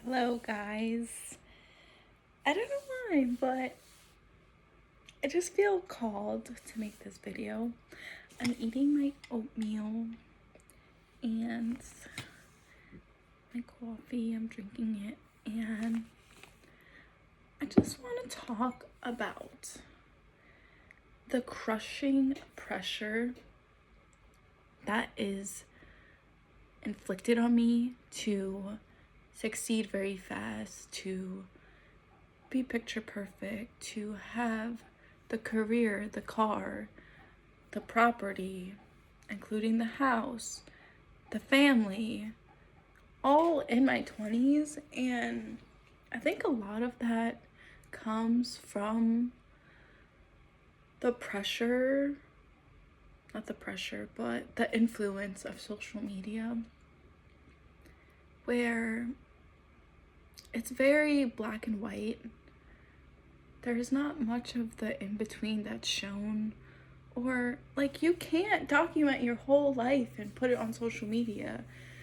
Hello guys. I don't know why, but I just feel called to make this video. I'm eating my oatmeal and my coffee. I'm drinking it, and I just want to talk about the crushing pressure that is inflicted on me to succeed very fast, to be picture perfect, to have the career, the car, the property, including the house, the family, all in my 20s. And I think a lot of that comes from the pressure, not the pressure, but the influence of social media, where it's very black and white. There's not much of the in-between that's shown, or like you can't document your whole life and put it on social media.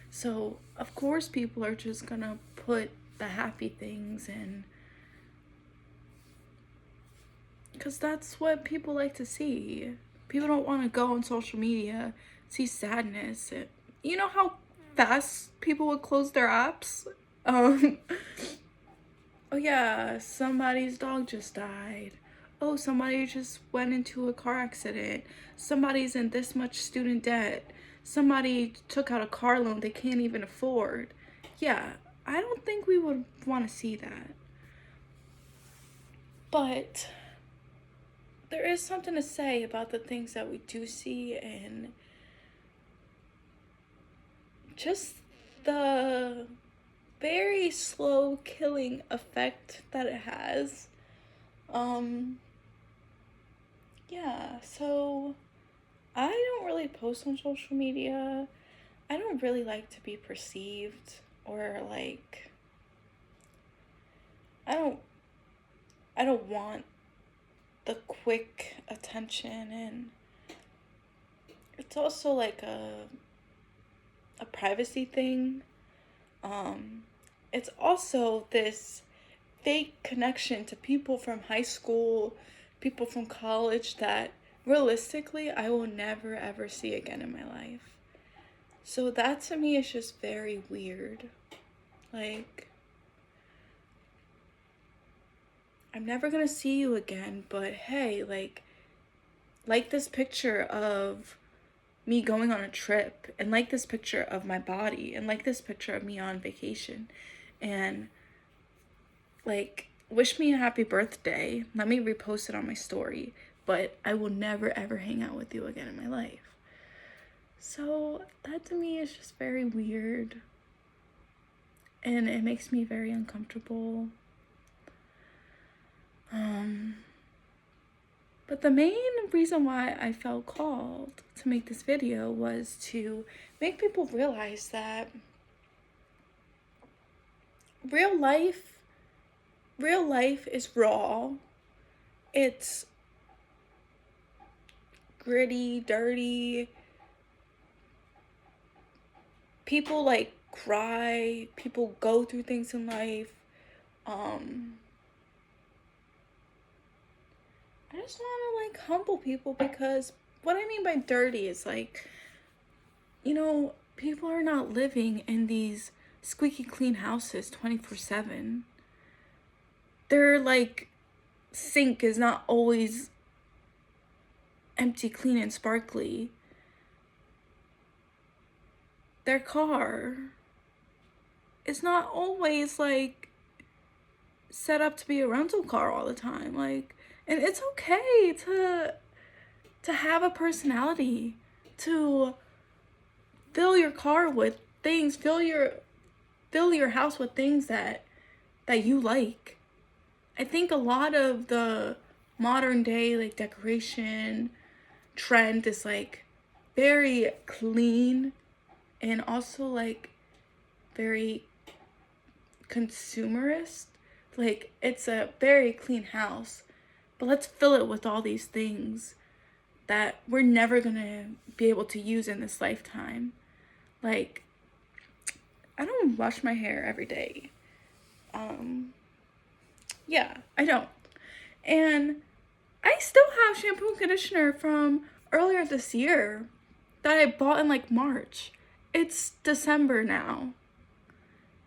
So of course people are just gonna put the happy things in, because that's what people like to see. People don't want to go on social media, see sadness. You know how fast people would close their apps? Um, oh yeah, somebody's dog just died. Oh, somebody just went into a car accident. Somebody's in this much student debt. Somebody took out a car loan they can't even afford. Yeah, I don't think we would want to see that. But there is something to say about the things that we do see, and just the very slow killing effect that it has. Yeah, so I don't really post on social media. I don't really like to be perceived, or like I don't I don't want the quick attention, and it's also like a privacy thing. It's also this fake connection to people from high school, people from college that realistically I will never ever see again in my life. So that to me is just very weird. Like, I'm never gonna see you again, but hey, like this picture of me going on a trip, and like this picture of my body, and like this picture of me on vacation, and like wish me a happy birthday. Let me repost it on my story, but I will never ever hang out with you again in my life. So that to me is just very weird, and it makes me very uncomfortable. But the main reason why I felt called to make this video was to make people realize that real life real life is raw. It's gritty, dirty. People like cry, people go through things in life. I just want to like humble people, because what I mean by dirty is like, people are not living in these squeaky clean houses 24/7. Their like sink is not always empty, clean, and sparkly. Their car is not always like set up to be a rental car all the time. Like, and it's okay to have a personality, to fill your car with things, fill your house with things that you like. I think a lot of the modern day like decoration trend is like very clean, and also like very consumerist. Like, it's a very clean house, but let's fill it with all these things that we're never gonna be able to use in this lifetime. Like, I don't wash my hair every day. Yeah, I don't. And I still have shampoo and conditioner from earlier this year that I bought in like March. It's December now.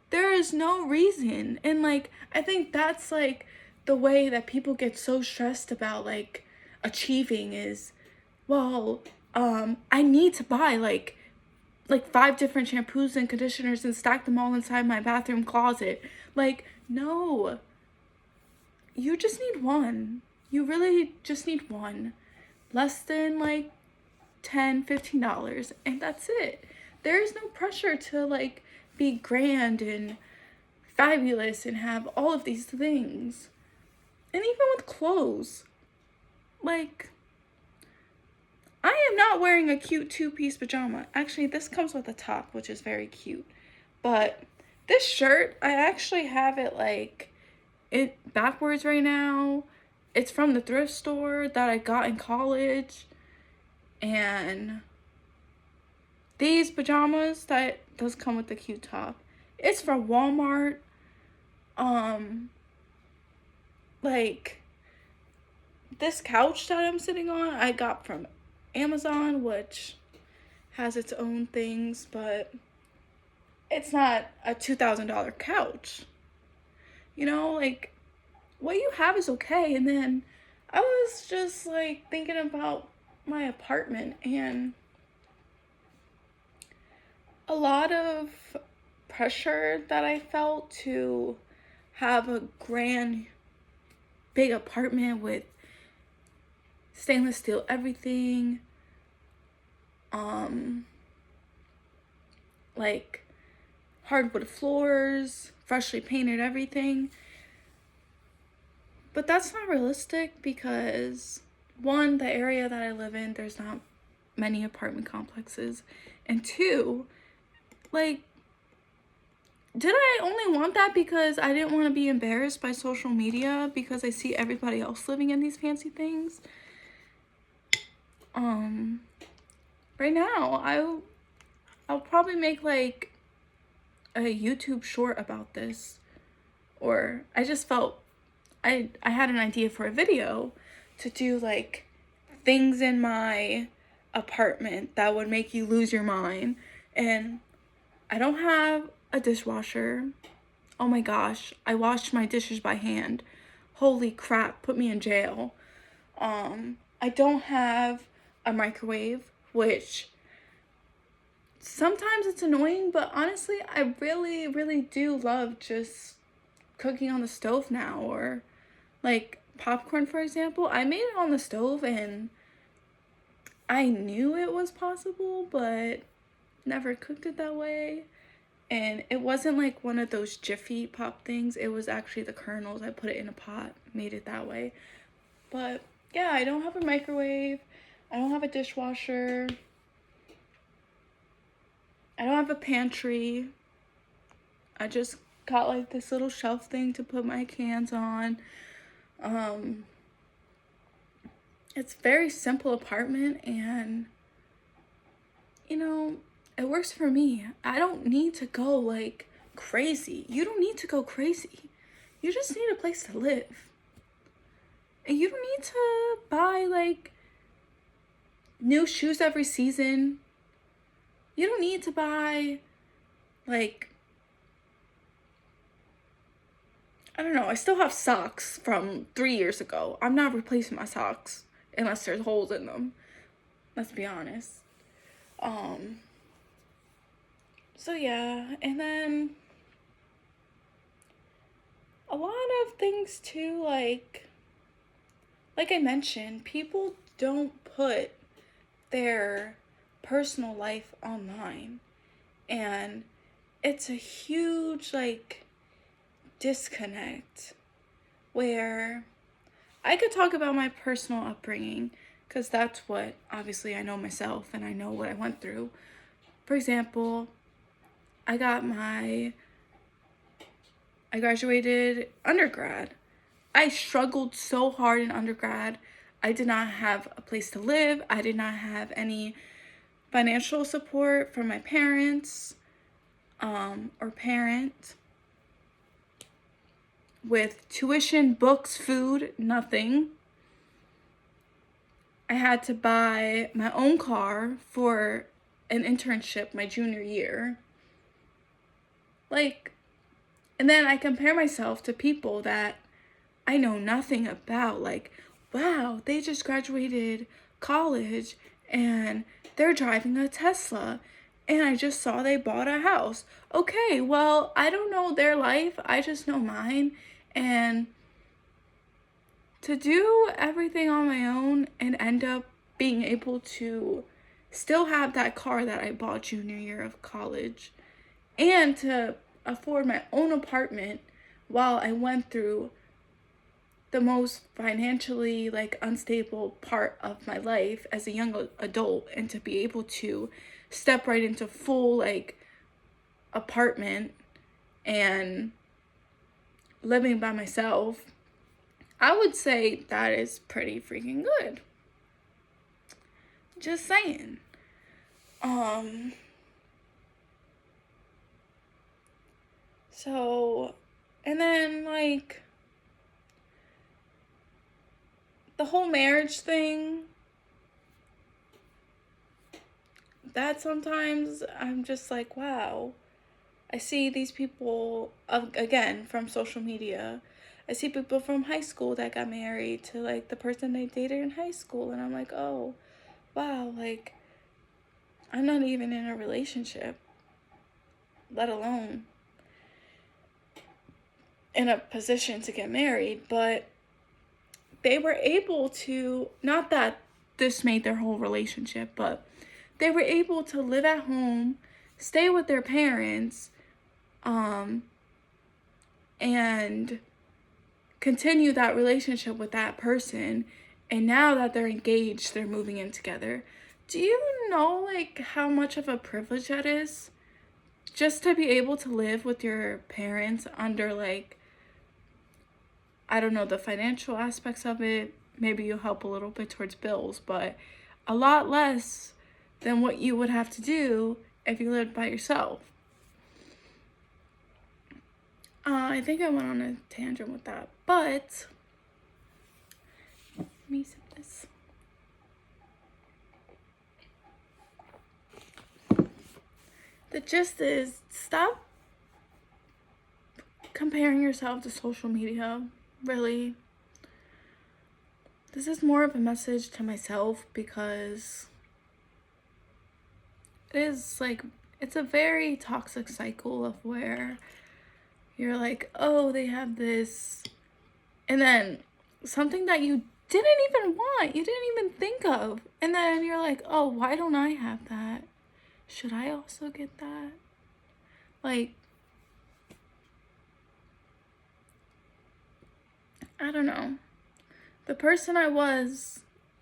There is no reason. And like, I think that's like the way that people get so stressed about like achieving is, well, I need to buy like 5 different shampoos and conditioners and stack them all inside my bathroom closet. Like, no. You just need one. You really just need one. Less than like $10, $15, and that's it. There is no pressure to like be grand and fabulous and have all of these things. And even with clothes, like, I am not wearing a cute 2-piece pajama. Actually, this comes with a top, which is very cute. But this shirt, I actually have it like it backwards right now. It's from the thrift store that I got in college. And these pajamas, that does come with the cute top. It's from Walmart. Like, this couch that I'm sitting on, I got from Amazon, which has its own things, but it's not a $2,000 couch. You know, like, what you have is okay. And then I was just like thinking about my apartment, and a lot of pressure that I felt to have a grand big apartment with stainless steel everything, like hardwood floors, freshly painted everything. But that's not realistic because, one, the area that I live in, there's not many apartment complexes. And two, like, did I only want that because I didn't want to be embarrassed by social media because I see everybody else living in these fancy things? Right now, I'll probably make like a YouTube short about this. Or I just felt I had an idea for a video to do like things in my apartment that would make you lose your mind. And I don't have a dishwasher. Oh my gosh, I washed my dishes by hand. Holy crap, put me in jail. I don't have a microwave, which sometimes it's annoying, but honestly, I really, really do love just cooking on the stove now. Or like popcorn, for example, I made it on the stove and I knew it was possible, but never cooked it that way. And it wasn't like one of those Jiffy Pop things. It was actually the kernels. I put it in a pot, made it that way. But yeah, I don't have a microwave. I don't have a dishwasher. I don't have a pantry. I just got like this little shelf thing to put my cans on. It's a very simple apartment, and you know, it works for me. I don't need to go like crazy. You don't need to go crazy. You just need a place to live. And you don't need to buy like new shoes every season. You don't need to buy like, I don't know, I still have socks from 3 years ago. I'm not replacing my socks unless there's holes in them. Let's be honest. So yeah, and then a lot of things too, like I mentioned, people don't put their personal life online. And it's a huge like disconnect where I could talk about my personal upbringing because that's what, obviously, I know myself and I know what I went through. For example, I graduated undergrad. I struggled so hard in undergrad. I did not have a place to live. I did not have any financial support from my parents or parent. with tuition, books, food, nothing. I had to buy my own car for an internship my junior year. Like, and then I compare myself to people that I know nothing about. Like, wow, they just graduated college and they're driving a Tesla. And I just saw they bought a house. Okay, well, I don't know their life. I just know mine. And to do everything on my own and end up being able to still have that car that I bought junior year of college and to afford my own apartment while I went through the most financially unstable part of my life as a young adult, and to be able to step right into full apartment and living by myself, I would say that is pretty freaking good. Just saying. So, and then the whole marriage thing, that sometimes I'm just like, wow. I see these people, again, from social media. I see people from high school that got married to the person they dated in high school, and I'm like, oh, wow, I'm not even in a relationship, let alone in a position to get married. But they were able to, not that this made their whole relationship, but they were able to live at home, stay with their parents, and continue that relationship with that person. And now that they're engaged, they're moving in together. Do you know how much of a privilege that is? Just to be able to live with your parents under I don't know, the financial aspects of it. Maybe you'll help a little bit towards bills, but a lot less than what you would have to do if you lived by yourself. I think I went on a tangent with that, but let me sip this. The gist is, stop comparing yourself to social media, really. This is more of a message to myself because it is it's a very toxic cycle of where you're like, oh, they have this, and then something that you didn't even want, you didn't even think of, and then you're like, oh, why don't I have that? Should I also get that? I don't know. The person I was,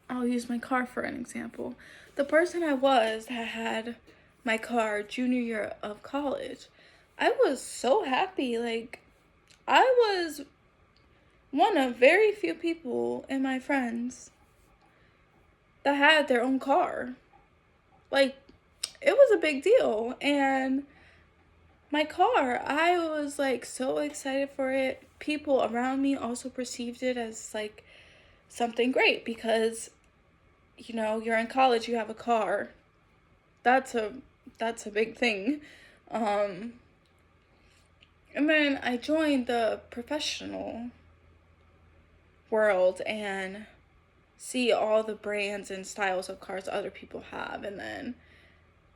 I'll use my car for an example. The person I was that had my car junior year of college, I was so happy. I was one of very few people in my friends that had their own car. It was a big deal. And my car, I was so excited for it. People around me also perceived it as something great because you're in college, you have a car. That's a big thing. And then I joined the professional world and see all the brands and styles of cars other people have, and then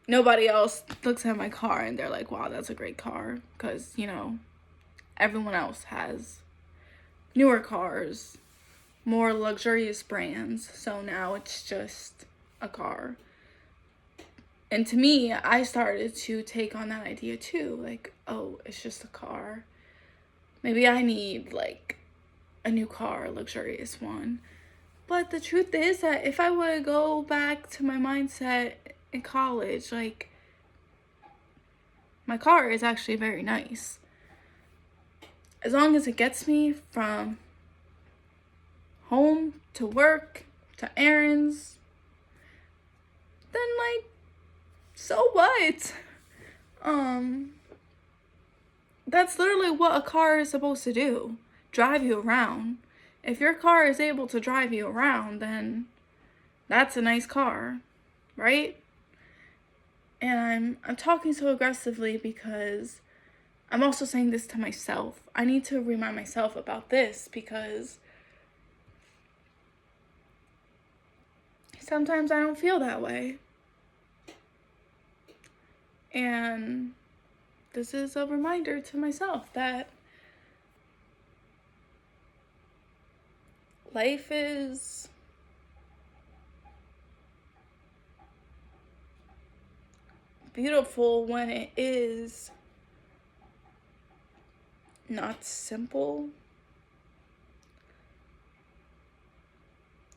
nobody else looks at my car and they're like, wow, that's a great car, because everyone else has newer cars, more luxurious brands, so now it's just a car. And to me, I started to take on that idea too, oh, it's just a car. Maybe I need a new car, a luxurious one. But the truth is that if I would go back to my mindset in college, my car is actually very nice. As long as it gets me from home to work to errands, then so what? That's literally what a car is supposed to do. drive you around. If your car is able to drive you around, then that's a nice car, right? And I'm talking so aggressively because I'm also saying this to myself. I need to remind myself about this because sometimes I don't feel that way. And this is a reminder to myself that life is beautiful when it is not simple.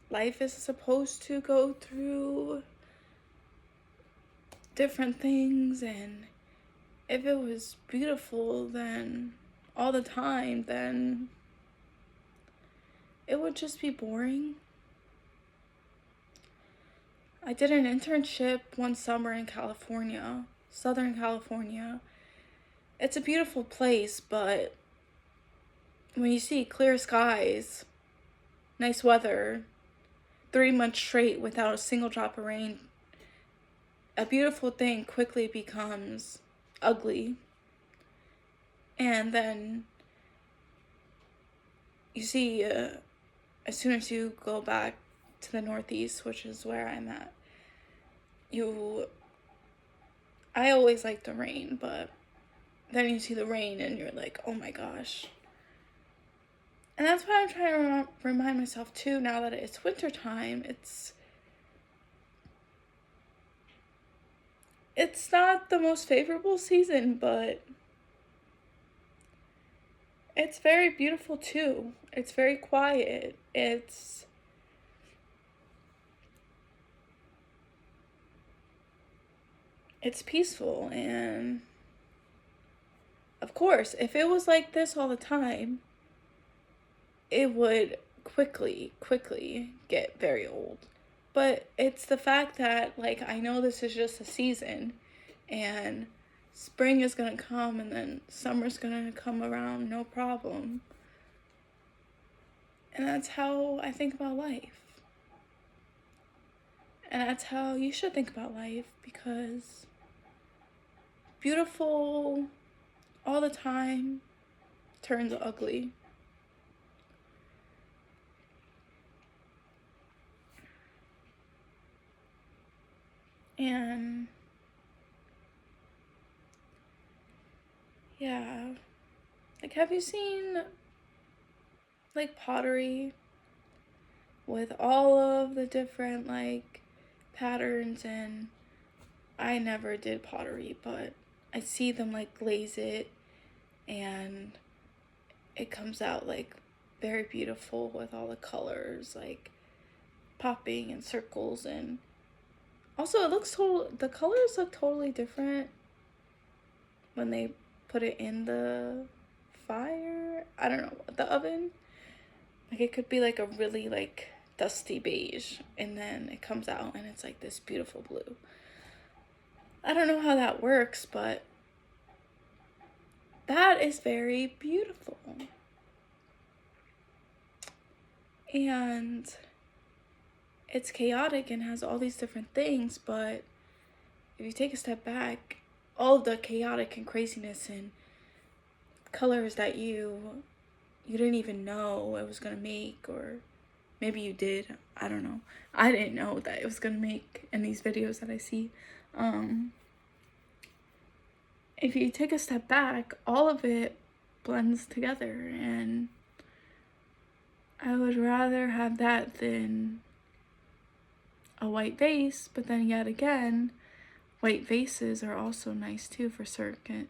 Life is supposed to go through different things, and if it was beautiful then all the time, then it would just be boring. I did an internship one summer in California, Southern California. It's a beautiful place, but when you see clear skies, nice weather, 3 months straight without a single drop of rain, a beautiful thing quickly becomes ugly. And then you see, as soon as you go back to the Northeast, which is where I'm at, I always like the rain, but then you see the rain and you're like, oh my gosh. And that's what I'm trying to remind myself too, now that it's winter time. It's not the most favorable season, but it's very beautiful too. It's very quiet. It's peaceful. And of course, if it was like this all the time, it would quickly get very old. But it's the fact that, like, I know this is just a season, and spring is gonna come, and then summer's gonna come around, no problem. And that's how I think about life. And that's how you should think about life, because beautiful all the time turns ugly. And yeah, like, have you seen like pottery with all of the different like patterns? And I never did pottery, but I see them like glaze it, and it comes out like very beautiful with all the colors like popping and circles. And also it looks the colors look totally different when they put it in the fire. I don't know, the oven. Like, it could be like a really like dusty beige, and then it comes out and it's like this beautiful blue. I don't know how that works, but that is very beautiful. And it's chaotic and has all these different things, but if you take a step back, all the chaotic and craziness and colors that you didn't even know it was gonna make, or maybe you did, I don't know. I didn't know that it was gonna make in these videos that I see. If you take a step back, all of it blends together, and I would rather have that than a white vase. But then yet again, white vases are also nice too for certain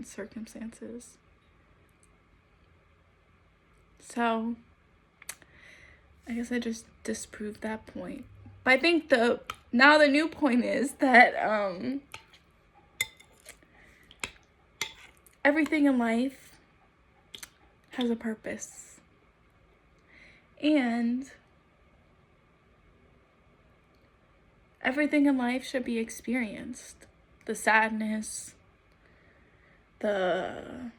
circumstances. So I guess I just disproved that point. But I think now the new point is that everything in life has a purpose. And everything in life should be experienced. The sadness, the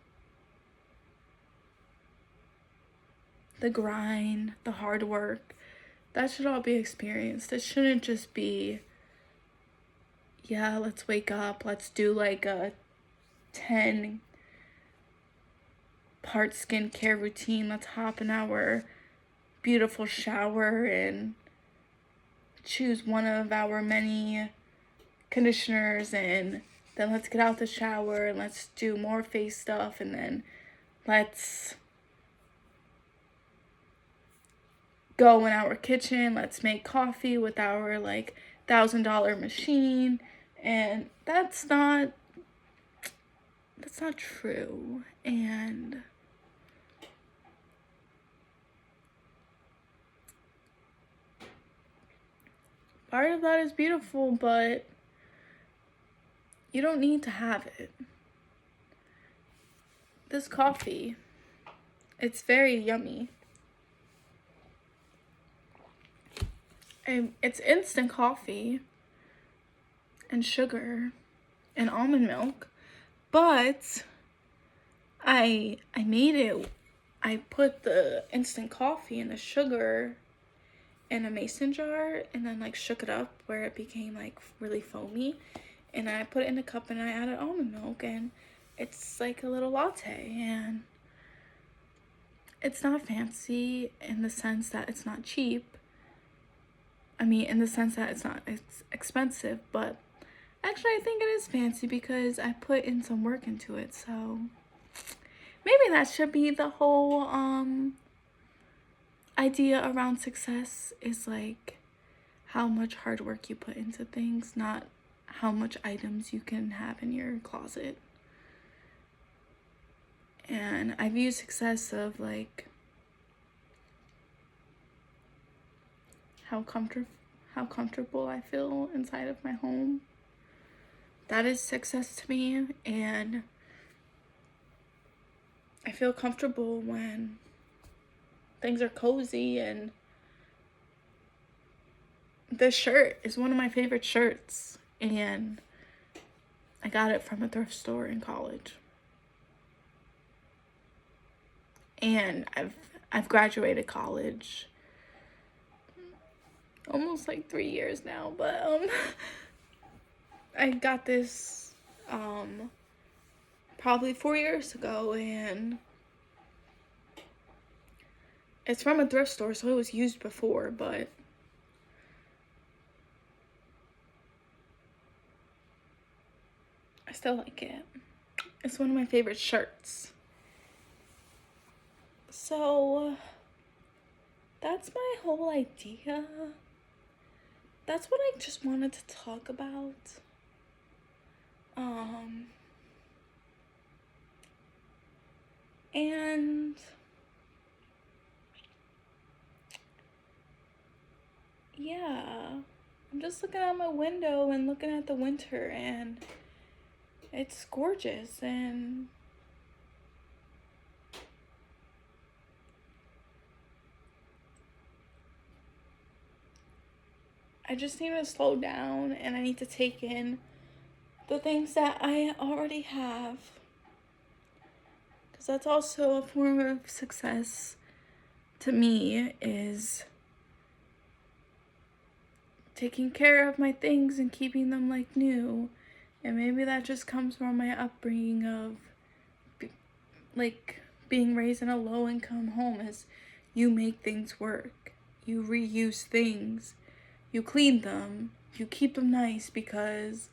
the grind, the hard work, that should all be experienced. It shouldn't just be, yeah, let's wake up, let's do like a 10 part skincare routine, let's hop in our beautiful shower and choose one of our many conditioners, and then let's get out the shower and let's do more face stuff, and then let's go in our kitchen, let's make coffee with our like $1,000 machine. And that's not true. And part of that is beautiful, but you don't need to have it. This coffee, it's very yummy. And it's instant coffee and sugar and almond milk, but I made it. I put the instant coffee and the sugar in a mason jar and then like shook it up where it became like really foamy, and I put it in a cup and I added almond milk, and it's like a little latte. And it's not fancy in the sense that it's not cheap. I mean, in the sense that it's expensive, but actually I think it is fancy because I put in some work into it. So maybe that should be the whole idea around success, is like how much hard work you put into things, not how much items you can have in your closet. And I view success of like how comfortable I feel inside of my home. That is success to me. And I feel comfortable when things are cozy. And this shirt is one of my favorite shirts, and I got it from a thrift store in college. And I've graduated college almost like 3 years now, but I got this probably 4 years ago, and it's from a thrift store, so it was used before, but I still like it. It's one of my favorite shirts. So that's my whole idea. That's what I just wanted to talk about. And yeah, I'm just looking out my window and looking at the winter, and it's gorgeous. And I just need to slow down, and I need to take in the things that I already have, because that's also a form of success to me, is taking care of my things and keeping them like new. And maybe that just comes from my upbringing of like being raised in a low-income home. Is you make things work, you reuse things, you clean them, you keep them nice, because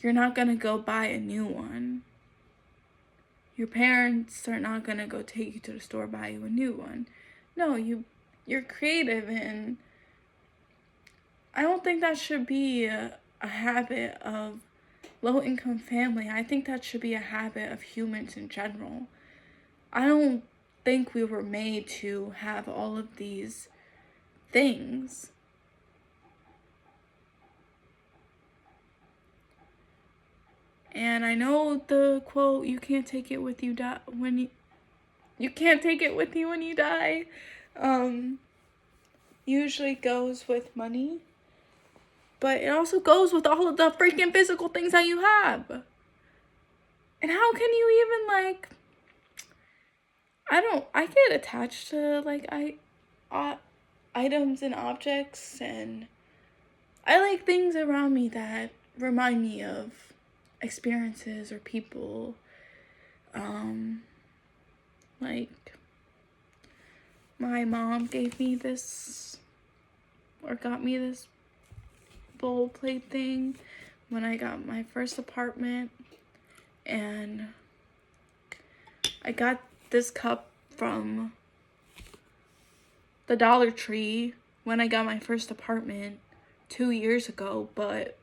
you're not gonna go buy a new one. Your parents are not gonna go take you to the store, buy you a new one. No, you're creative, and I don't think that should be a habit of low-income family. I think that should be a habit of humans in general. I don't think we were made to have all of these things. And I know the quote, you can't take it with you when you can't take it with you when you die, usually goes with money, but it also goes with all of the freaking physical things that you have. And how can you even, like, I get attached to, like, items and objects, and I like things around me that remind me of experiences or people. Like, my mom gave me this, or got me this bowl plate thing when I got my first apartment, and I got this cup from the Dollar Tree when I got my first apartment 2 years ago, but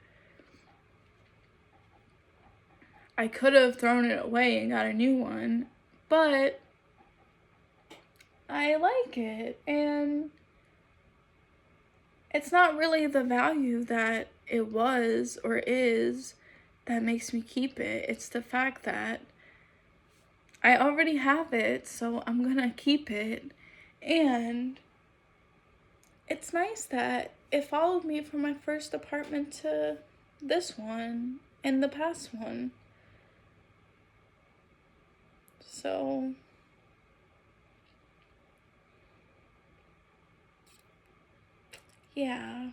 I could have thrown it away and got a new one, but I like it, and it's not really the value that it was or is that makes me keep it. It's the fact that I already have it, so I'm gonna keep it. And it's nice that it followed me from my first apartment to this one and the past one. So yeah.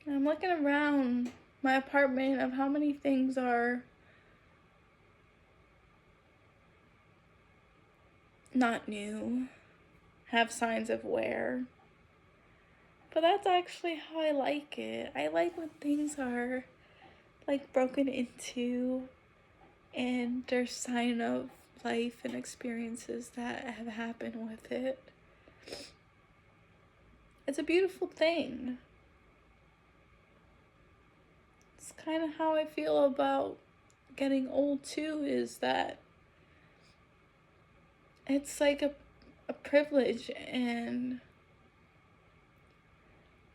I'm looking around my apartment of how many things are not new, have signs of wear. But that's actually how I like it. I like when things are like broken into and there's sign of life and experiences that have happened with it. It's a beautiful thing. It's kind of how I feel about getting old too, is that it's like a privilege, and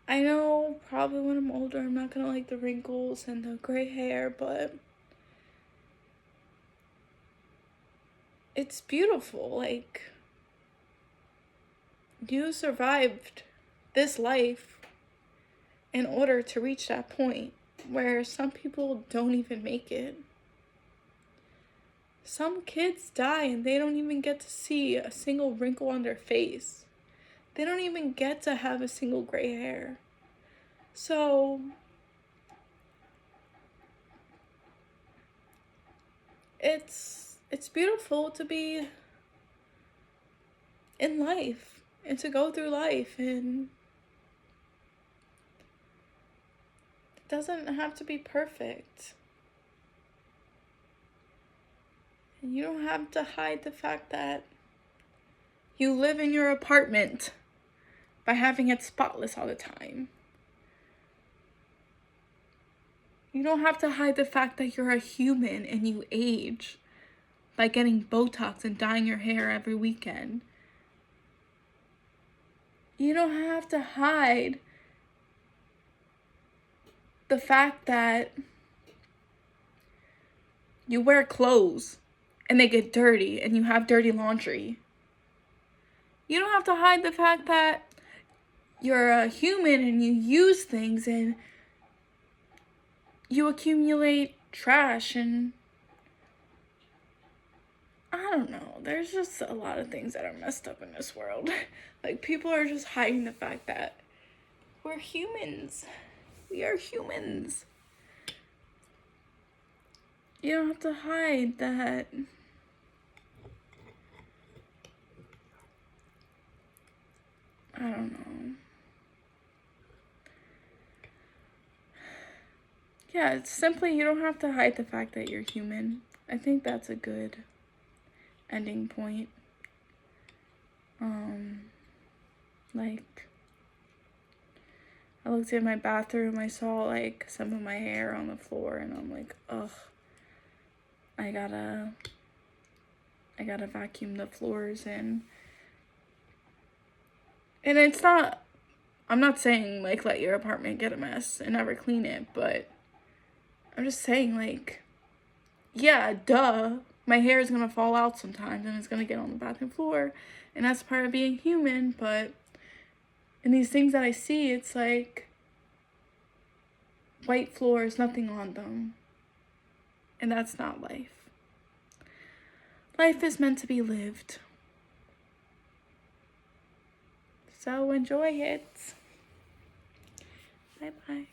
I know probably when I'm older I'm not gonna like the wrinkles and the gray hair, but it's beautiful. Like, you survived this life in order to reach that point where some people don't even make it. Some kids die and they don't even get to see a single wrinkle on their face. They don't even get to have a single gray hair. So it's beautiful to be in life and to go through life, and it doesn't have to be perfect. And you don't have to hide the fact that you live in your apartment by having it spotless all the time. You don't have to hide the fact that you're a human and you age by getting Botox and dyeing your hair every weekend. You don't have to hide the fact that you wear clothes and they get dirty and you have dirty laundry. You don't have to hide the fact that you're a human and you use things and you accumulate trash, and I don't know. There's just a lot of things that are messed up in this world. Like, people are just hiding the fact that we're humans. We are humans. You don't have to hide that I don't know. Yeah, it's simply, you don't have to hide the fact that you're human. I think that's a good ending point. Like, I looked in my bathroom, I saw like some of my hair on the floor, and I'm like, ugh, I gotta vacuum the floors. And it's not, I'm not saying like let your apartment get a mess and never clean it, but I'm just saying, like, yeah, duh, my hair is gonna fall out sometimes and it's gonna get on the bathroom floor, and that's part of being human. But in these things that I see, it's like white floors, nothing on them, and that's not life. Life is meant to be lived. So enjoy it. Bye bye.